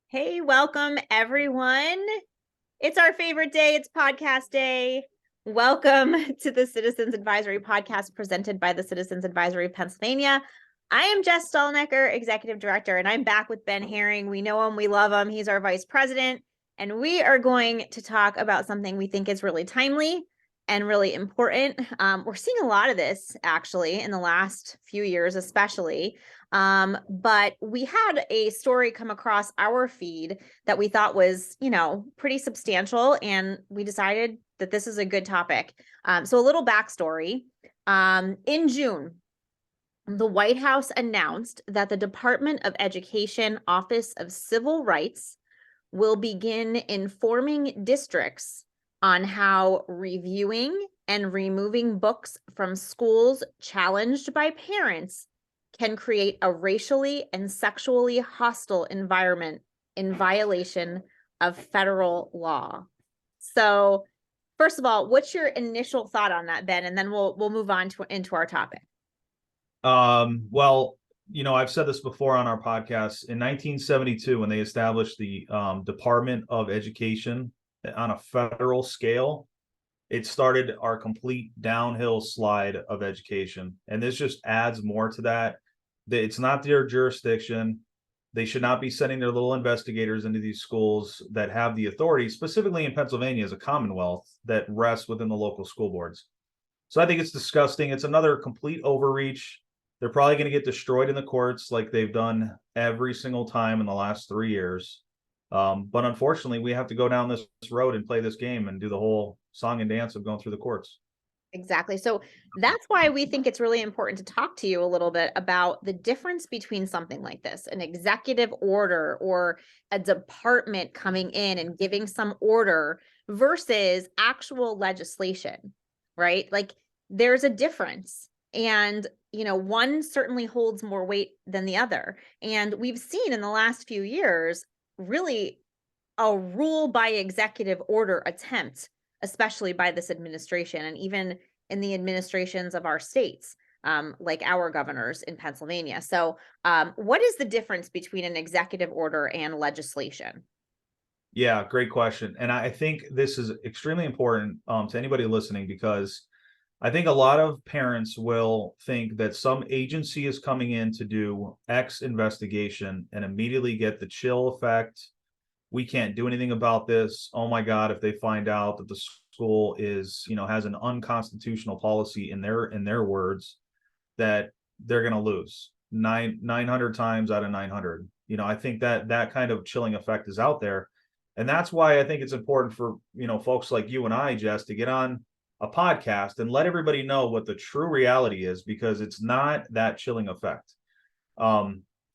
Hey, welcome everyone. It's our favorite day. It's podcast day. Welcome to the Citizens Advisory Podcast presented by the Citizens Advisory of Pennsylvania. I am Jess Stahlnecker, Executive Director, and I'm back with Ben Herring. We know him, we love him. He's our Vice President, and we are going to talk about something we think is really timely and really important. We're seeing a lot of this actually in the last few years, especially. But we had a story come across our feed that we thought was, pretty substantial, and we decided that this is a good topic. So a little backstory. In June, the White House announced that the Department of Education Office of Civil Rights will begin informing districts on how reviewing and removing books from schools challenged by parents can create a racially and sexually hostile environment in violation of federal law. So, first of all, what's your initial thought on that, Ben? And then we'll move on into our topic. Well, I've said this before on our podcast. In 1972, when they established the Department of Education on a federal scale, it started our complete downhill slide of education. And this just adds more to that. It's not their jurisdiction. They should not be sending their little investigators into these schools that have the authority, specifically in Pennsylvania as a commonwealth, that rests within the local school boards. So I think it's disgusting. It's another complete overreach. They're probably going to get destroyed in the courts like they've done every single time in the last 3 years. But unfortunately, we have to go down this road and play this game and do the whole song and dance of going through the courts. Exactly. So that's why we think it's really important to talk to you a little bit about the difference between something like this, an executive order or a department coming in and giving some order versus actual legislation, right? Like there's a difference. And, one certainly holds more weight than the other. And we've seen in the last few years, really a rule by executive order attempt, especially by this administration and even in the administrations of our states, like our governors in Pennsylvania. So what is the difference between an executive order and legislation? Yeah, great question. And I think this is extremely important to anybody listening, because I think a lot of parents will think that some agency is coming in to do X investigation and immediately get the chill effect. We can't do anything about this. Oh my God, if they find out that the school has an unconstitutional policy in their words, that they're going to lose 900 times out of 900. I think that kind of chilling effect is out there. And that's why I think it's important for, folks like you and I, Jess, to get on a podcast and let everybody know what the true reality is, because it's not that chilling effect.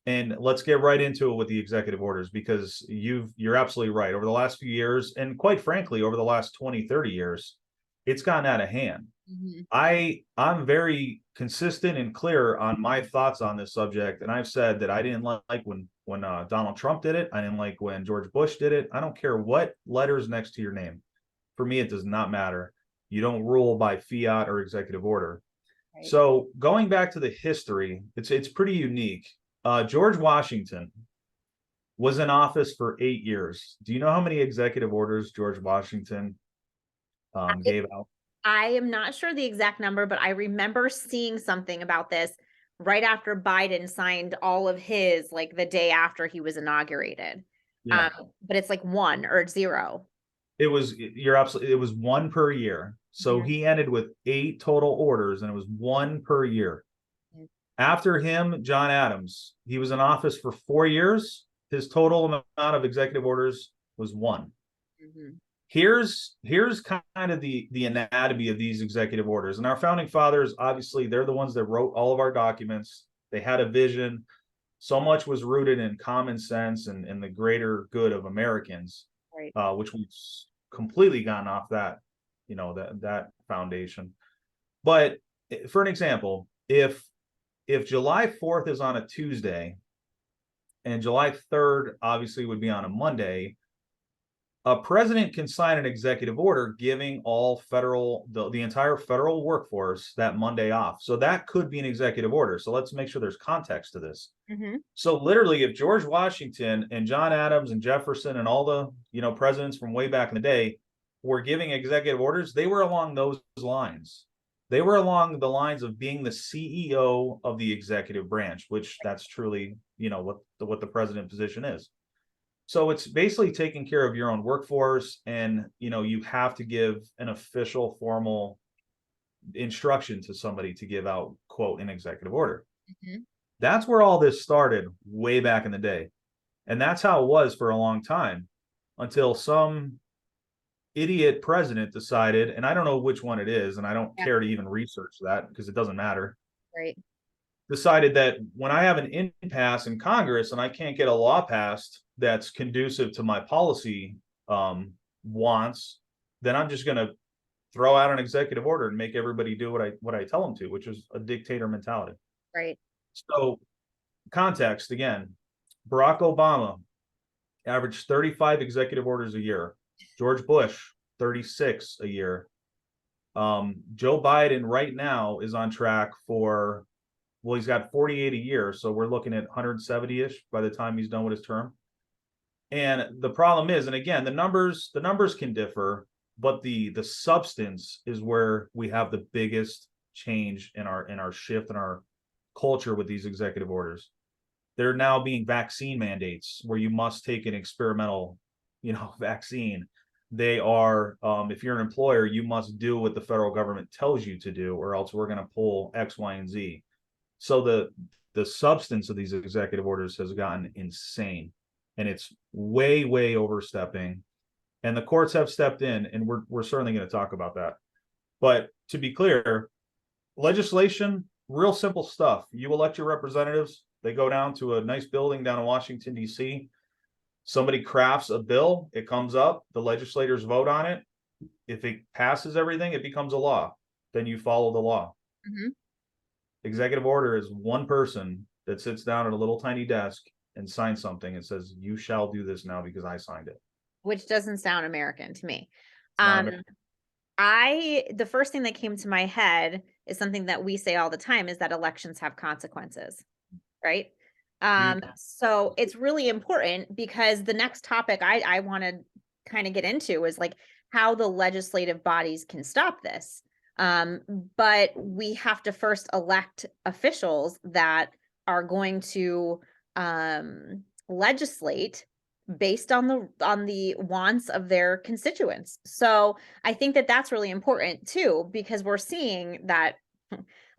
And let's get right into it with the executive orders, because you're absolutely right. Over the last few years, and quite frankly, over the last 20, 30 years, it's gotten out of hand. Mm-hmm. I'm very consistent and clear on my thoughts on this subject. And I've said that I didn't like when Donald Trump did it. I didn't like when George Bush did it. I don't care what letters next to your name. For me, it does not matter. You don't rule by fiat or executive order. Right. So going back to the history, it's pretty unique. George Washington was in office for 8 years. Do you know how many executive orders George Washington gave out? I am not sure the exact number, but I remember seeing something about this right after Biden signed all of his, like the day after he was inaugurated. Yeah. But it's like 1 or 0. It was one per year. So he ended with 8 total orders, and it was 1 per year. After him, John Adams, he was in office for 4 years. His total amount of executive orders was 1. Mm-hmm. Here's kind of the anatomy of these executive orders. And our founding fathers, obviously, they're the ones that wrote all of our documents. They had a vision. So much was rooted in common sense and the greater good of Americans, right. Which we've completely gotten off that foundation. But for an example, if July 4th is on a Tuesday and July 3rd obviously would be on a Monday, A president can sign an executive order giving all the entire federal workforce that Monday off. So that could be an executive order. So let's make sure there's context to this. Mm-hmm. So literally, if George Washington and John Adams and Jefferson and all the, presidents from way back in the day were giving executive orders, they were along those lines. They were along the lines of being the CEO of the executive branch, which that's truly, what the president position is. So it's basically taking care of your own workforce, and you have to give an official formal instruction to somebody to give out, quote, an executive order. Mm-hmm. That's where all this started way back in the day. And that's how it was for a long time until some idiot president decided, and I don't know which one it is, and I don't care to even research that because it doesn't matter. Right. Decided that when I have an impasse in Congress and I can't get a law passed that's conducive to my policy wants, then I'm just going to throw out an executive order and make everybody do what I tell them to, which is a dictator mentality. Right. So context again, Barack Obama averaged 35 executive orders a year. George Bush, 36 a year. Joe Biden right now is on track for, well, he's got 48 a year. So we're looking at 170-ish by the time he's done with his term. And the problem is, and again, the numbers can differ, but the substance is where we have the biggest change in our shift in our culture with these executive orders. They're now being vaccine mandates where you must take an experimental, vaccine. They are, if you're an employer, you must do what the federal government tells you to do, or else we're going to pull X, Y, and Z. So the substance of these executive orders has gotten insane, and it's way, way overstepping. And the courts have stepped in, and we're certainly going to talk about that. But to be clear, legislation, real simple stuff. You elect your representatives. They go down to a nice building down in Washington, D.C. Somebody crafts a bill. It comes up. The legislators vote on it. If it passes everything, it becomes a law. Then you follow the law. Mm-hmm. Executive order is one person that sits down at a little tiny desk and signs something and says, you shall do this now because I signed it. Which doesn't sound American to me. American. The first thing that came to my head is something that we say all the time, is that elections have consequences, right? So it's really important, because the next topic I want to kind of get into is like how the legislative bodies can stop this. But we have to first elect officials that are going to legislate based on the wants of their constituents. So I think that that's really important too, because we're seeing that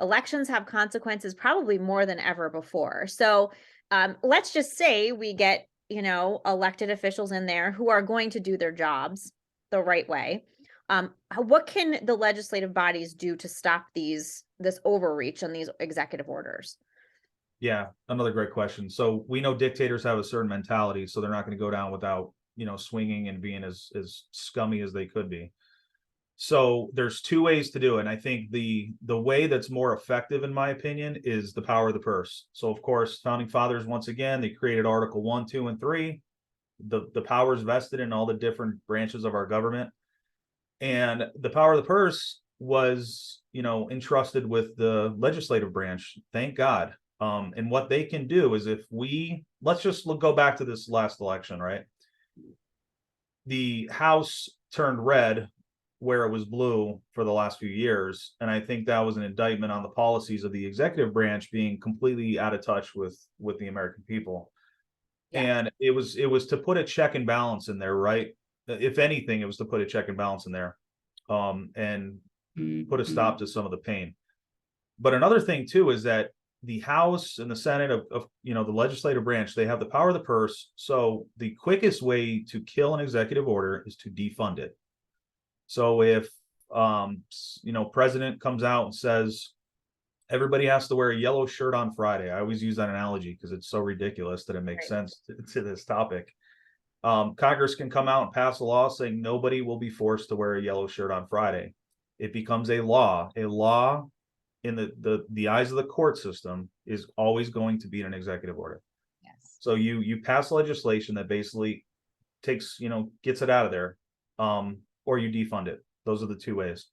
elections have consequences probably more than ever before. So let's just say we get, elected officials in there who are going to do their jobs the right way. What can the legislative bodies do to stop this overreach on these executive orders? Yeah, another great question. So we know dictators have a certain mentality, so they're not going to go down without, swinging and being as scummy as they could be. So there's two ways to do it. And I think the way that's more effective, in my opinion, is the power of the purse. So of course, founding fathers, once again, they created Article 1, 2, and 3. The powers vested in all the different branches of our government. And the power of the purse was, entrusted with the legislative branch. Thank God. And what they can do is, let's just go back to this last election, right? The House turned red where it was blue for the last few years. And I think that was an indictment on the policies of the executive branch being completely out of touch with the American people. Yeah. And it was to put a check and balance in there, right? If anything, it was to put a check and balance in there, and put a stop to some of the pain. But another thing too is that the House and the Senate of the legislative branch, they have the power of the purse. So the quickest way to kill an executive order is to defund it. So if president comes out and says everybody has to wear a yellow shirt on Friday, I always use that analogy because it's so ridiculous that it makes sense to this topic. Congress can come out and pass a law saying nobody will be forced to wear a yellow shirt on Friday. It becomes a law. A law in the eyes of the court system is always going to be an executive order. Yes. So you pass legislation that basically takes, gets it out of there, or you defund it. Those are the two ways.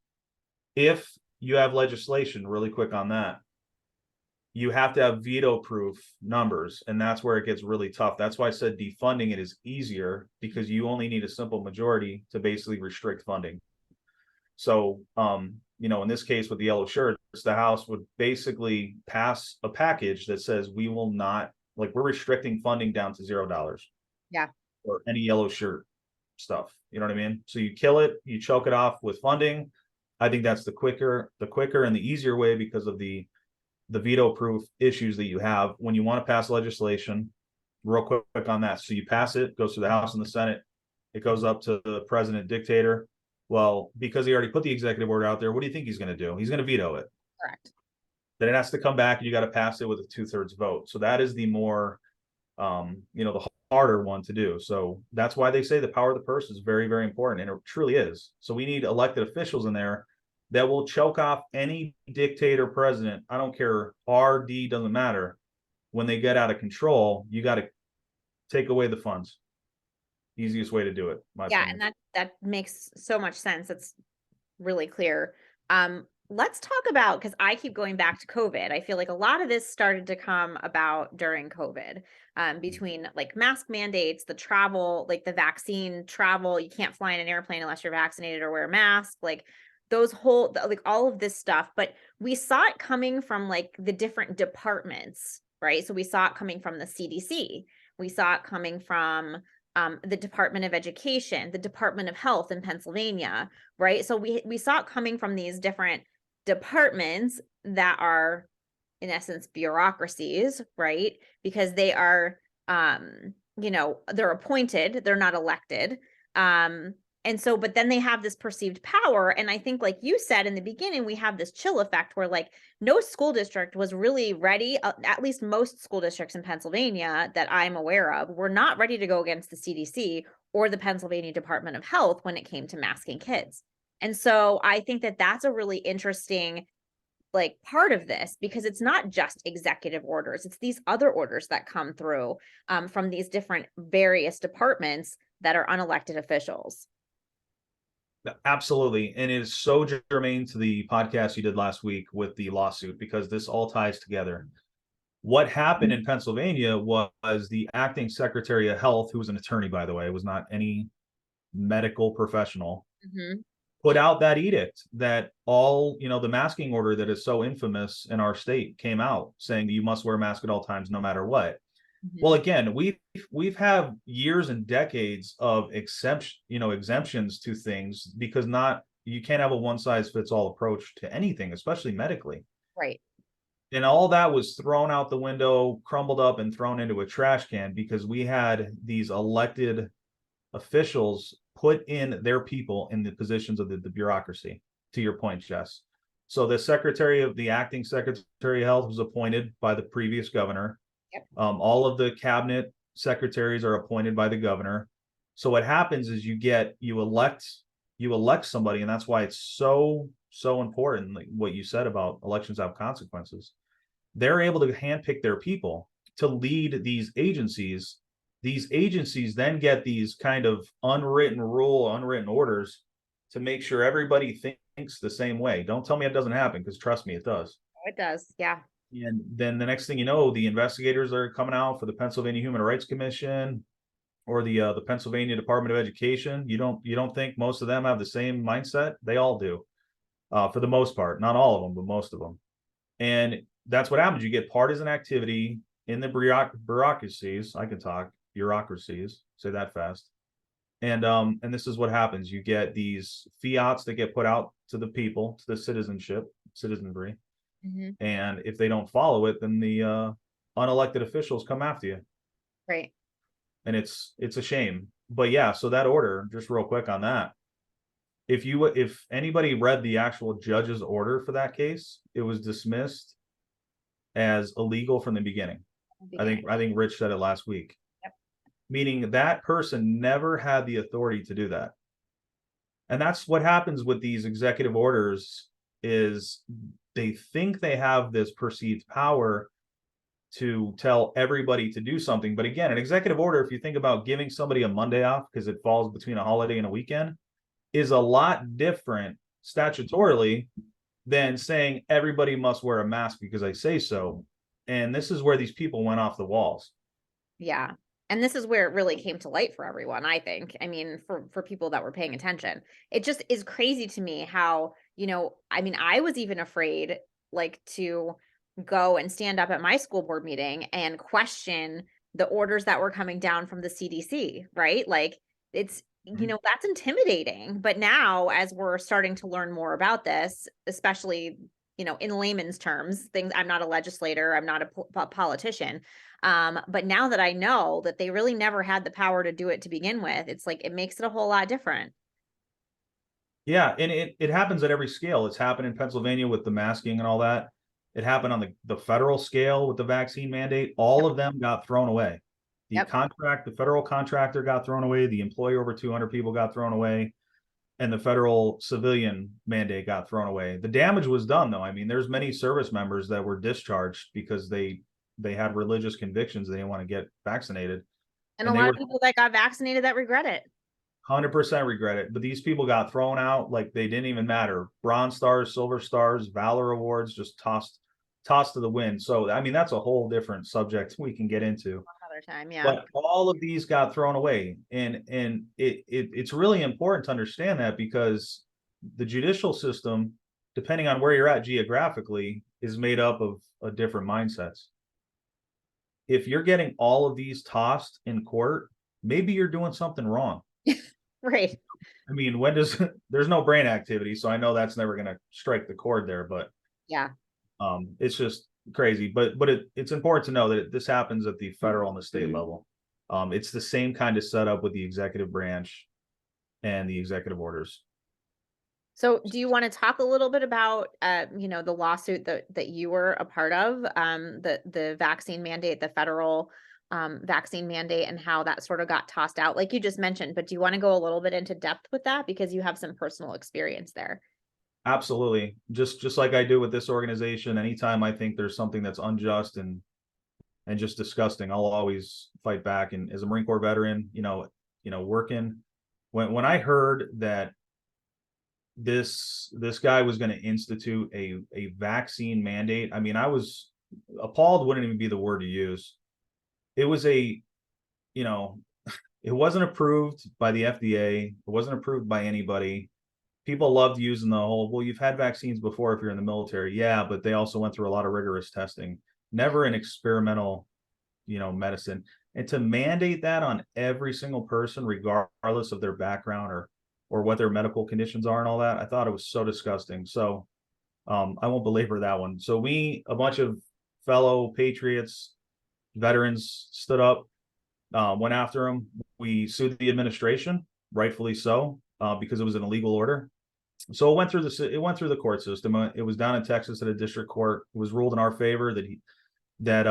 If you have legislation, really quick on that, you have to have veto proof numbers, and that's where it gets really tough. That's why I said defunding it is easier, because you only need a simple majority to basically restrict funding. So, in this case with the yellow shirts, the House would basically pass a package that says we will not, like, we're restricting funding down to $0. Yeah. Or any yellow shirt stuff. You know what I mean? So you kill it, you choke it off with funding. I think that's the quicker and the easier way, because of the veto proof issues that you have when you want to pass legislation. Real quick on that. So you pass it, goes through the House and the Senate, it goes up to the president dictator. Well, because he already put the executive order out there, what do you think he's going to do? He's going to veto it. Correct. Then it has to come back, and you got to pass it with a 2/3 vote. So that is the more, the harder one to do. So that's why they say the power of the purse is very, very important, and it truly is. So we need elected officials in there that will choke off any dictator president. I don't care, RD, doesn't matter. When they get out of control, you got to take away the funds. Easiest way to do it. Yeah, opinion. And that makes so much sense. It's really clear. Let's talk about, because I keep going back to COVID. I feel like a lot of this started to come about during COVID, between like mask mandates, the travel, like the vaccine travel. You can't fly in an airplane unless you're vaccinated or wear a mask. Like those whole, like all of this stuff. But we saw it coming from like the different departments, right? So we saw it coming from the CDC. We saw it coming from the Department of Education, the Department of Health in Pennsylvania, right? So we saw it coming from these different departments that are, in essence, bureaucracies, right? Because they are, they're appointed, they're not elected. And so, but then they have this perceived power. And I think, like you said in the beginning, we have this chill effect where like no school district was really ready, at least most school districts in Pennsylvania that I'm aware of, were not ready to go against the CDC or the Pennsylvania Department of Health when it came to masking kids. And so I think that that's a really interesting like part of this, because it's not just executive orders, it's these other orders that come through from these different various departments that are unelected officials. Absolutely. And it is so germane to the podcast you did last week with the lawsuit, because this all ties together. What happened in Pennsylvania was the acting Secretary of Health, who was an attorney, by the way, was not any medical professional, put out that edict that all, the masking order that is so infamous in our state came out saying that you must wear a mask at all times, no matter what. Well, again, we've had years and decades of exemptions to things, because you can't have a one size fits all approach to anything, especially medically. Right. And all that was thrown out the window, crumbled up, and thrown into a trash can, because we had these elected officials put in their people in the positions of the bureaucracy, to your point, Jess. So the acting Secretary of Health was appointed by the previous governor. Yep. All of the cabinet secretaries are appointed by the governor. So what happens is you elect somebody, and that's why it's so important, like what you said about elections have consequences. They're able to handpick their people to lead these agencies. These agencies then get these kind of unwritten orders to make sure everybody thinks the same way. Don't tell me it doesn't happen, because trust me, it does. It does, yeah. And then the next thing you know, the investigators are coming out for the Pennsylvania Human Rights Commission or the Pennsylvania Department of Education. You don't think most of them have the same mindset? They all do, for the most part. Not all of them, but most of them. And that's what happens. You get partisan activity in the bureaucracies. I can talk bureaucracies. Say that fast. And this is what happens. You get these fiats that get put out to the people, to the citizenry. And if they don't follow it, then the unelected officials come after you. Right. And it's a shame. But yeah, so that order, just real quick on that. If anybody read the actual judge's order for that case, it was dismissed as illegal from the beginning. I think Rich said it last week. Yep. Meaning that person never had the authority to do that. And that's what happens with these executive orders, is they think they have this perceived power, to tell everybody to do something. But again, an executive order, if you think about giving somebody a Monday off because it falls between a holiday and a weekend, is a lot different statutorily than saying everybody must wear a mask because I say so. And this is where these people went off the walls. Yeah. And this is where it really came to light for everyone, I think. I mean, for people that were paying attention. It just is crazy to me how, I mean, I was even afraid like to go and stand up at my school board meeting and question the orders that were coming down from the CDC, right? Like it's that's intimidating. But now as we're starting to learn more about this, especially, in layman's terms, things, I'm not a legislator, I'm not a politician. But now that I know that they really never had the power to do it to begin with, it's like it makes it a whole lot different. Yeah, and it happens at every scale. It's happened in Pennsylvania with the masking and all that. It happened on the federal scale with the vaccine mandate. All of them got thrown away. The Yep. contract, the federal contractor got thrown away. The employer over 200 people got thrown away. And the federal civilian mandate got thrown away. The damage was done, though. I mean, there's many service members that were discharged because they had religious convictions. They didn't want to get vaccinated. And a And they lot were of people that got vaccinated that regret it. 100% regret it. But these people got thrown out like they didn't even matter. Bronze stars, silver stars, valor awards, just tossed to the wind. So, I mean, that's a whole different subject we can get into. Another time, yeah. But all of these got thrown away. And it's really important to understand that because the judicial system, depending on where you're at geographically, is made up of different mindsets. If you're getting all of these tossed in court, maybe you're doing something wrong. Right. I mean, there's no brain activity, so I know that's never going to strike the chord there, but Yeah. it's just crazy. But it's important to know that this happens at the federal and the state level. It's the same kind of setup with the executive branch and the executive orders. So do you want to talk a little bit about, the lawsuit that you were a part of, the vaccine mandate, the federal vaccine mandate, and how that sort of got tossed out, like you just mentioned, but do you want to go a little bit into depth with that because you have some personal experience there? Absolutely. Just like I do with this organization, anytime I think there's something that's unjust and just disgusting, I'll always fight back. And as a Marine Corps veteran, working when I heard that this guy was going to institute a vaccine mandate, I mean, I was appalled, wouldn't even be the word to use. It was it wasn't approved by the FDA. It wasn't approved by anybody. People loved using the whole, well, you've had vaccines before if you're in the military. Yeah, but they also went through a lot of rigorous testing. Never an experimental, medicine. And to mandate that on every single person, regardless of their background or what their medical conditions are and all that, I thought it was so disgusting. So I won't belabor that one. So a bunch of fellow patriots, veterans, stood up, went after him. We sued the administration, rightfully so, because it was an illegal order. So it went through the court system. It was down in Texas at a district court. It was ruled in our favor that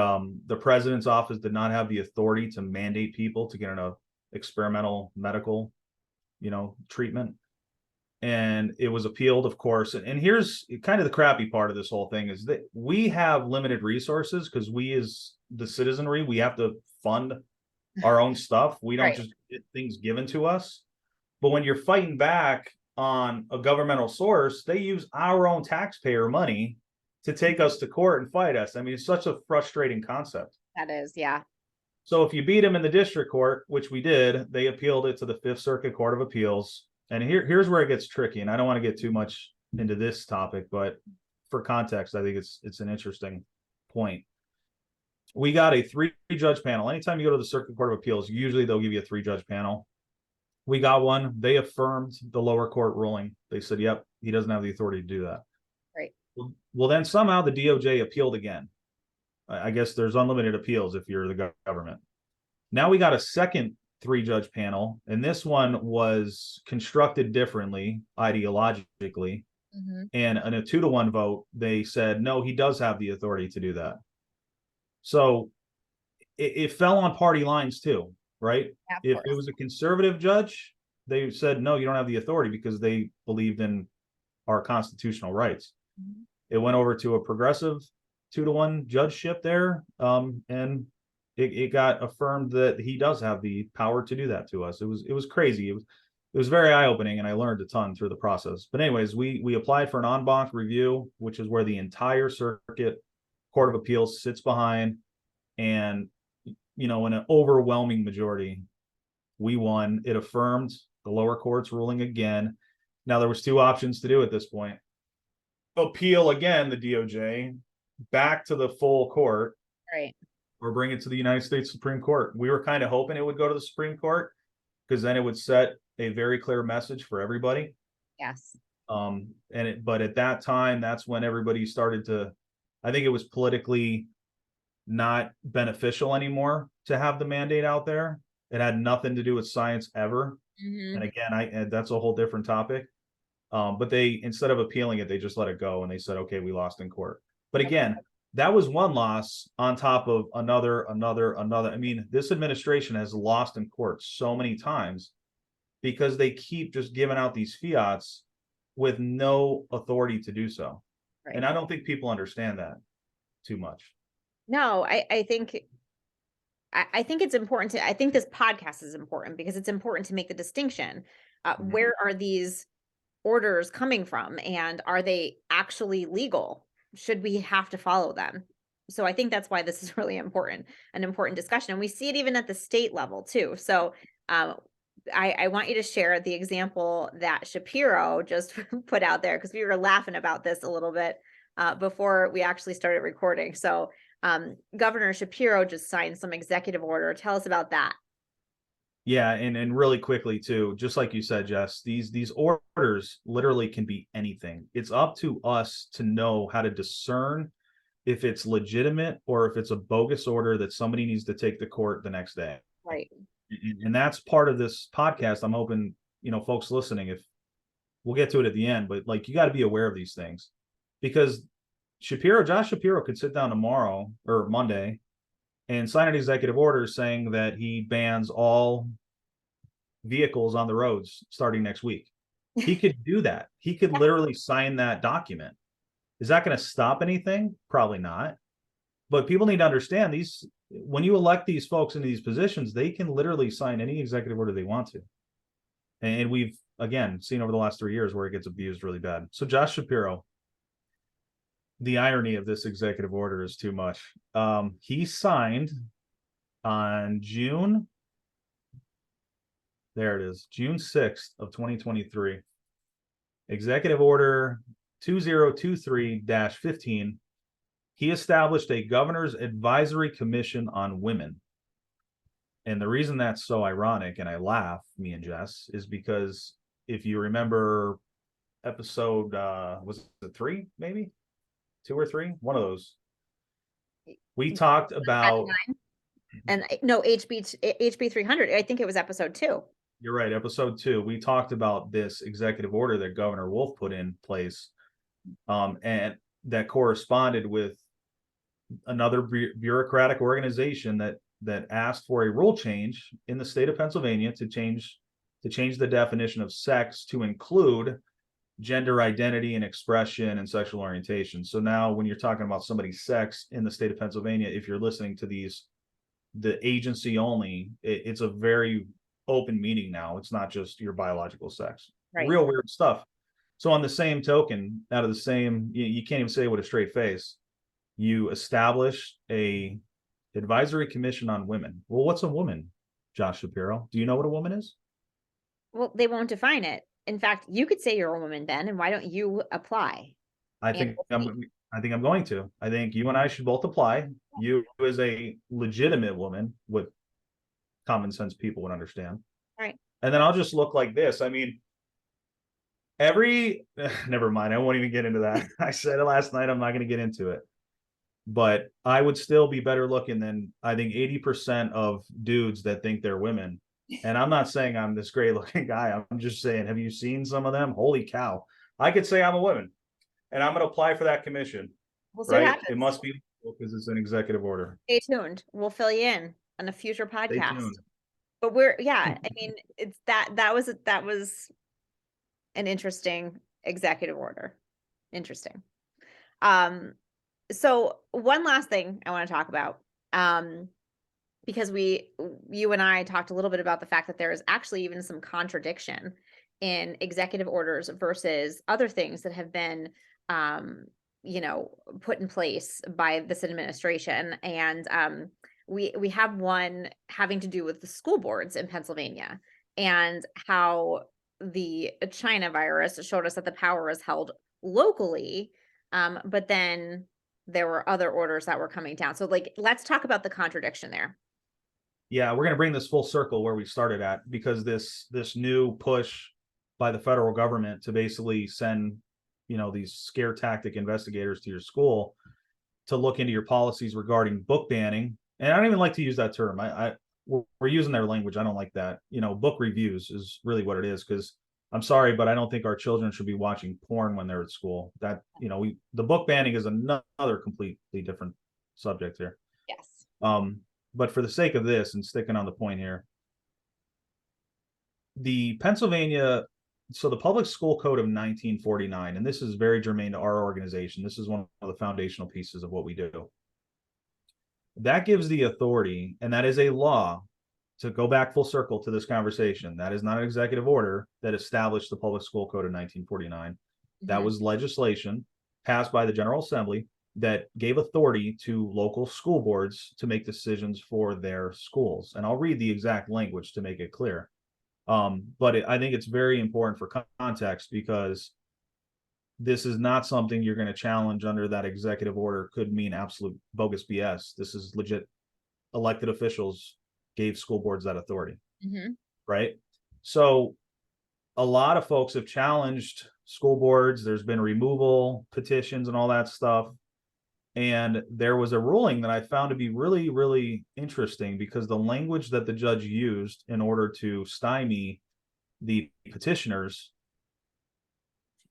the president's office did not have the authority to mandate people to get an experimental medical, treatment. And it was appealed, of course. And here's kind of the crappy part of this whole thing is that we have limited resources because we, as the citizenry, we have to fund our own stuff. We don't just get things given to us. But when you're fighting back on a governmental source, they use our own taxpayer money to take us to court and fight us. I mean, it's such a frustrating concept. That is, yeah. So if you beat them in the district court, which we did, they appealed it to the Fifth Circuit Court of Appeals. And here's where it gets tricky. And I don't want to get too much into this topic, but for context, I think it's an interesting point. We got a 3-judge panel. Anytime you go to the Circuit Court of Appeals, usually they'll give you a 3-judge panel. We got one. They affirmed the lower court ruling. They said, yep, he doesn't have the authority to do that. Right. Well, then somehow the DOJ appealed again. I guess there's unlimited appeals if you're the government. Now we got a second 3-judge panel, and this one was constructed differently ideologically. Mm-hmm. And in a 2-to-1 vote, they said, no, he does have the authority to do that. So it fell on party lines too, right? Yeah, if it was a conservative judge, they said, no, you don't have the authority because they believed in our constitutional rights. Mm-hmm. It went over to a progressive 2-1 judgeship there. And it got affirmed that he does have the power to do that to us. It was crazy. It was very eye-opening, and I learned a ton through the process. But anyways, we applied for an en banc review, which is where the entire circuit court of appeals sits behind. And in an overwhelming majority, we won. It affirmed the lower court's ruling again. Now there was 2 options to do at this point: appeal again the DOJ back to the full court, Right. or bring it to the United States Supreme Court. We were kind of hoping it would go to the Supreme Court, because then it would set a very clear message for everybody. Yes. But at that time, that's when everybody started to, I think it was politically not beneficial anymore to have the mandate out there. It had nothing to do with science ever. And again, that's a whole different topic. But they, instead of appealing it, they just let it go, and they said, okay, we lost in court. But again, that was one loss on top of another. I mean, this administration has lost in court so many times because they keep just giving out these fiats with no authority to do so. Right. And I don't think people understand that too much. No, I think it's important I think this podcast is important because it's important to make the distinction. Where are these orders coming from, and are they actually legal? Should we have to follow them? So I think that's why this is really important, an important discussion. And we see it even at the state level too. So I want you to share the example that Shapiro just put out there, because we were laughing about this a little bit before we actually started recording. So Governor Shapiro just signed some executive order. Tell us about that. Yeah, and really quickly too, just like you said, Jess, these orders literally can be anything. It's up to us to know how to discern if it's legitimate or if it's a bogus order that somebody needs to take to court the next day. Right. And that's part of this podcast. I'm hoping, folks listening, if we'll get to it at the end, but like, you got to be aware of these things, because Josh Shapiro could sit down tomorrow or Monday and sign an executive order saying that he bans all vehicles on the roads starting next week. He could do that. He could literally sign that document. Is that going to stop anything? Probably not. But people need to understand, when you elect these folks into these positions, they can literally sign any executive order they want to. And we've, again, seen over the last 3 years where it gets abused really bad. So Josh Shapiro, the irony of this executive order is too much. He signed on June 6th of 2023, Executive Order 2023-15. He established a Governor's Advisory Commission on Women. And the reason that's so ironic, and I laugh, me and Jess, is because if you remember episode, was it 3, maybe? 2 or 3? One of those. We talked about... And no, HB 300. I think it was episode 2. You're right, episode 2. We talked about this executive order that Governor Wolf put in place, and that corresponded with another bureaucratic organization that asked for a rule change in the state of Pennsylvania to change the definition of sex to include gender identity and expression and sexual orientation. So now when you're talking about somebody's sex in the state of Pennsylvania, if you're listening to the agency only, it's a very open meaning now. It's not just your biological sex. Right. Real weird stuff. So on the same token, out of the same, you can't even say it with a straight face, you establish a advisory commission on women. Well, what's a woman, Josh Shapiro? Do you know what a woman is? Well, they won't define it. In fact, you could say you're a woman, Ben, and why don't you apply? I think I'm going to. I think you and I should both apply. You as a legitimate woman, what common sense people would understand. Right. And then I'll just look like this. I mean, never mind. I won't even get into that. I said it last night. I'm not going to get into it. But I would still be better looking than, I think, 80% of dudes that think they're women. And I'm not saying I'm this great looking guy. I'm just saying, have you seen some of them? Holy cow. I could say I'm a woman, and I'm going to apply for that commission. We'll see what happens. It must be because it's an executive order. Stay tuned. We'll fill you in on a future podcast. Stay tuned. But I mean, it's that was an interesting executive order. Interesting. So one last thing I want to talk about, because you and I talked a little bit about the fact that there is actually even some contradiction in executive orders versus other things that have been, um, put in place by this administration. And we have one having to do with the school boards in Pennsylvania and how the China virus showed us that the power is held locally, but then there were other orders that were coming down. So like, let's talk about the contradiction there. Yeah, we're going to bring this full circle where we started at, because this new push by the federal government to basically send, these scare tactic investigators to your school to look into your policies regarding book banning. And I don't even like to use that term. We're using their language. I don't like that. Book reviews is really what it is, because I'm sorry, but I don't think our children should be watching porn when they're at school. That, the book banning is another completely different subject here. Yes. But for the sake of this and sticking on the point here, the Pennsylvania, so the Public School Code of 1949, and this is very germane to our organization. This is one of the foundational pieces of what we do. That gives the authority, and that is a law, to go back full circle to this conversation. That is not an executive order that established the Public School Code of 1949. That was legislation passed by the General Assembly that gave authority to local school boards to make decisions for their schools. And I'll read the exact language to make it clear. But I think it's very important for context, because this is not something you're going to challenge under that executive order. Could mean absolute bogus BS. This is legit. Elected officials gave school boards that authority, right? So a lot of folks have challenged school boards. There's been removal petitions and all that stuff. And there was a ruling that I found to be really, really interesting, because the language that the judge used in order to stymie the petitioners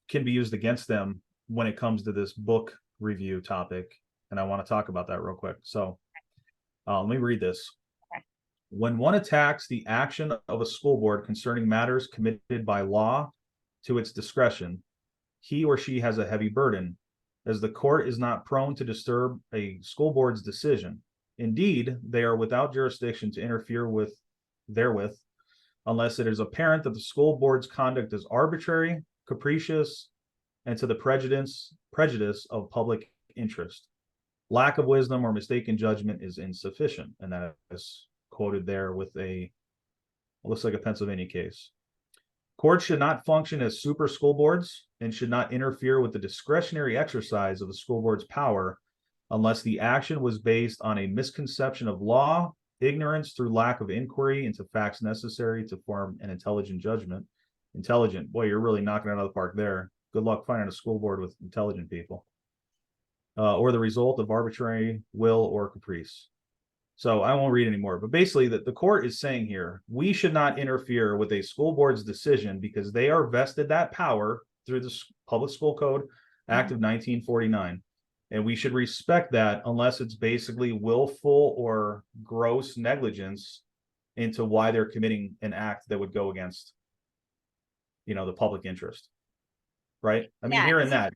can be used against them when it comes to this book review topic. And I want to talk about that real quick. So let me read this. Okay. When one attacks the action of a school board concerning matters committed by law to its discretion, he or she has a heavy burden, as the court is not prone to disturb a school board's decision. Indeed, they are without jurisdiction to interfere therewith, unless it is apparent that the school board's conduct is arbitrary, capricious, and to the prejudice of public interest. Lack of wisdom or mistaken judgment is insufficient. And that is quoted there with looks like a Pennsylvania case. Courts should not function as super school boards and should not interfere with the discretionary exercise of the school board's power unless the action was based on a misconception of law, ignorance through lack of inquiry into facts necessary to form an intelligent judgment. Intelligent, boy, you're really knocking it out of the park there. Good luck finding a school board with intelligent people. Or the result of arbitrary will or caprice. So I won't read anymore, but basically the court is saying here, we should not interfere with a school board's decision because they are vested that power through the Public School Code Act of 1949. And we should respect that unless it's basically willful or gross negligence into why they're committing an act that would go against, the public interest. Right? I mean, hearing that,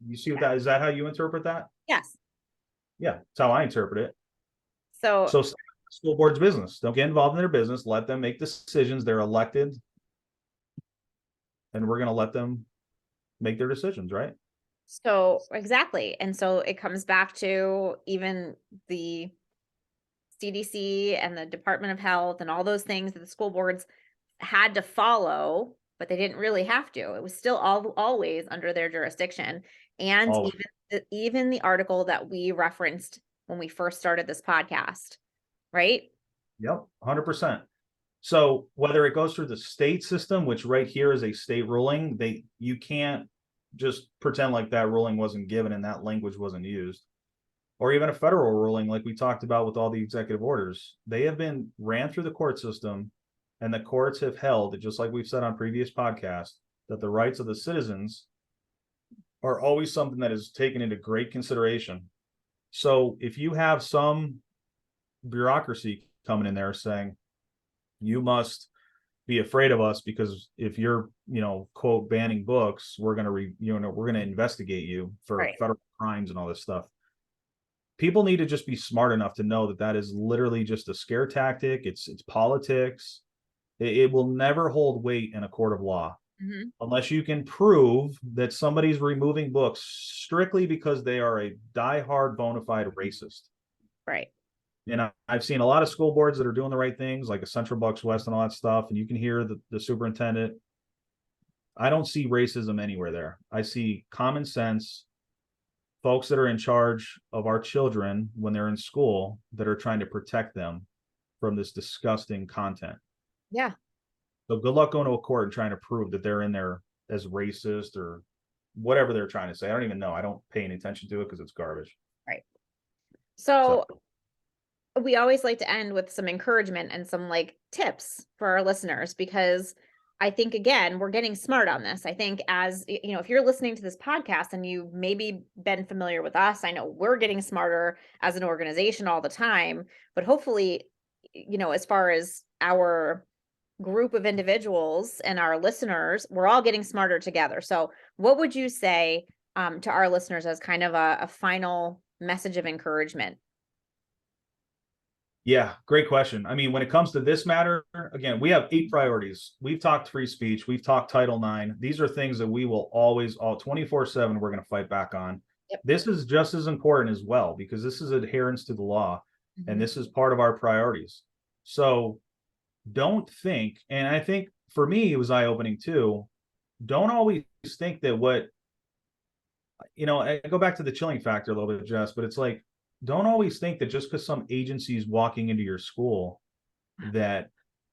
you see what that is, that how you interpret that? Yes. Yeah, that's how I interpret it. So School board's business. Don't get involved in their business. Let them make decisions. They're elected, and we're going to let them make their decisions, right? So exactly. And so it comes back to even the CDC and the Department of Health and all those things that the school boards had to follow, but they didn't really have to. It was still always under their jurisdiction. And even the article that we referenced when we first started this podcast, right? Yep, 100%. So whether it goes through the state system, which right here is a state ruling, you can't just pretend like that ruling wasn't given and that language wasn't used. Or even a federal ruling like we talked about with all the executive orders. They have been ran through the court system, and the courts have held, just like we've said on previous podcasts, that the rights of the citizens are always something that is taken into great consideration. So if you have some bureaucracy coming in there saying, you must be afraid of us because if you're, quote, banning books, we're going to investigate you for federal crimes and all this stuff. people need to just be smart enough to know that that is literally just a scare tactic. It's politics. It will never hold weight in a court of law unless you can prove that somebody's removing books strictly because they are a diehard bona fide racist. Right. And I've seen a lot of school boards that are doing the right things, like a Central Bucks West and all that stuff. And you can hear the superintendent. I don't see racism anywhere there. I see common sense, folks that are in charge of our children when they're in school that are trying to protect them from this disgusting content. Yeah. So good luck going to a court and trying to prove that they're in there as racist or whatever they're trying to say. I don't even know. I don't pay any attention to it because it's garbage. Right. So we always like to end with some encouragement and some like tips for our listeners, because I think, again, we're getting smart on this. I think, as you know, if you're listening to this podcast and you've maybe been familiar with us, I know we're getting smarter as an organization all the time, but hopefully, you know, as far as our group of individuals and our listeners, we're all getting smarter together. So what would you say to our listeners as kind of a final message of encouragement? Yeah, great question. I mean, when it comes to this matter, again, we have 8 priorities. We've talked free speech. We've talked Title IX. These are things that we will always, all 24/7, we're going to fight back on. Yep. This is just as important as well, because this is adherence to the law, and this is part of our priorities. So don't think, and I think for me, it was eye-opening too. Don't always think that what, you know, I go back to the chilling factor a little bit, Jess, but it's like, don't always think that just because some agency is walking into your school that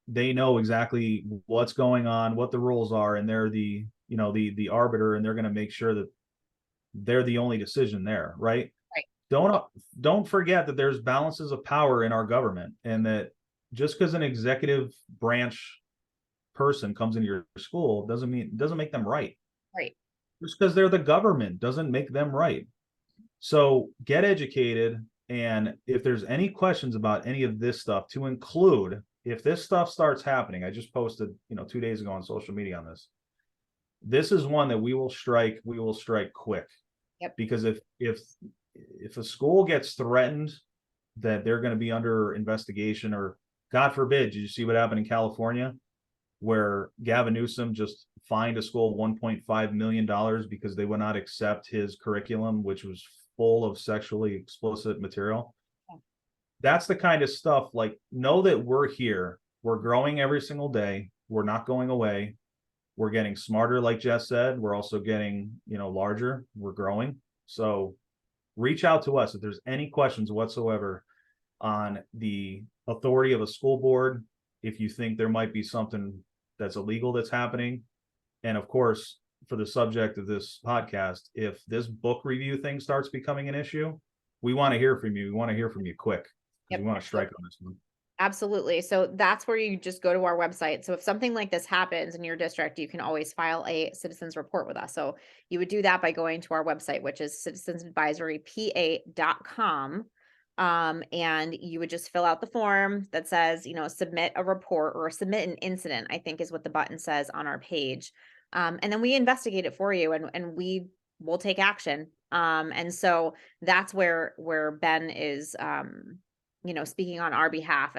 they know exactly what's going on, what the rules are, and they're the, you know, the arbiter, and they're going to make sure that they're the only decision there, right? Right. Don't forget that there's balances of power in our government, and that just because an executive branch person comes into your school doesn't make them right. Right. Just because they're the government doesn't make them right. So get educated. And if there's any questions about any of this stuff, to include, if this stuff starts happening, I just posted, you know, 2 days ago on social media on this. This is one that we will strike quick. Yep. Because if a school gets threatened that they're going to be under investigation, or God forbid, did you see what happened in California, where Gavin Newsom just fined a school $1.5 million because they would not accept his curriculum, which was full of sexually explicit material? That's the kind of stuff, like, know that we're here. We're growing every single day. We're not going away. We're getting smarter, like Jess said. We're also getting, you know, larger. We're growing. So reach out to us if there's any questions whatsoever on the authority of a school board, if you think there might be something that's illegal that's happening. And of course, for the subject of this podcast, if this book review thing starts becoming an issue, we want to hear from you. We want to hear from you quick, because we want to strike on this one. Absolutely. So that's where you just go to our website. So if something like this happens in your district, you can always file a citizens report with us. So you would do that by going to our website, which is citizensadvisorypa.com. And you would just fill out the form that says, you know, submit a report or submit an incident, I think is what the button says on our page. And then we investigate it for you, and we will take action. And so that's where Ben is, you know, speaking on our behalf.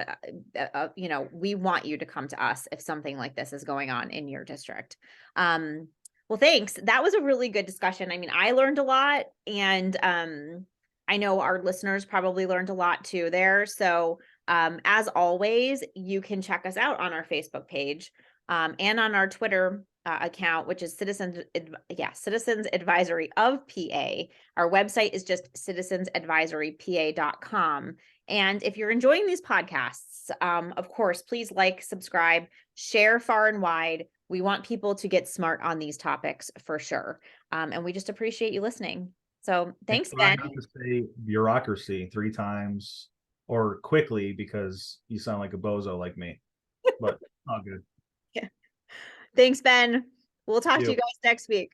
You know, we want you to come to us if something like this is going on in your district. Well, thanks. That was a really good discussion. I mean, I learned a lot, and I know our listeners probably learned a lot too there. So as always, you can check us out on our Facebook page and on our Twitter account, which is Citizens Advisory of PA. Our website is just citizensadvisorypa.com. And if you're enjoying these podcasts, of course, please like, subscribe, share far and wide. We want people to get smart on these topics for sure. And we just appreciate you listening. So thanks, Ben. Try not to say bureaucracy 3 times or quickly, because you sound like a bozo like me, but all good. Yeah. Thanks, Ben. We'll talk to you guys next week.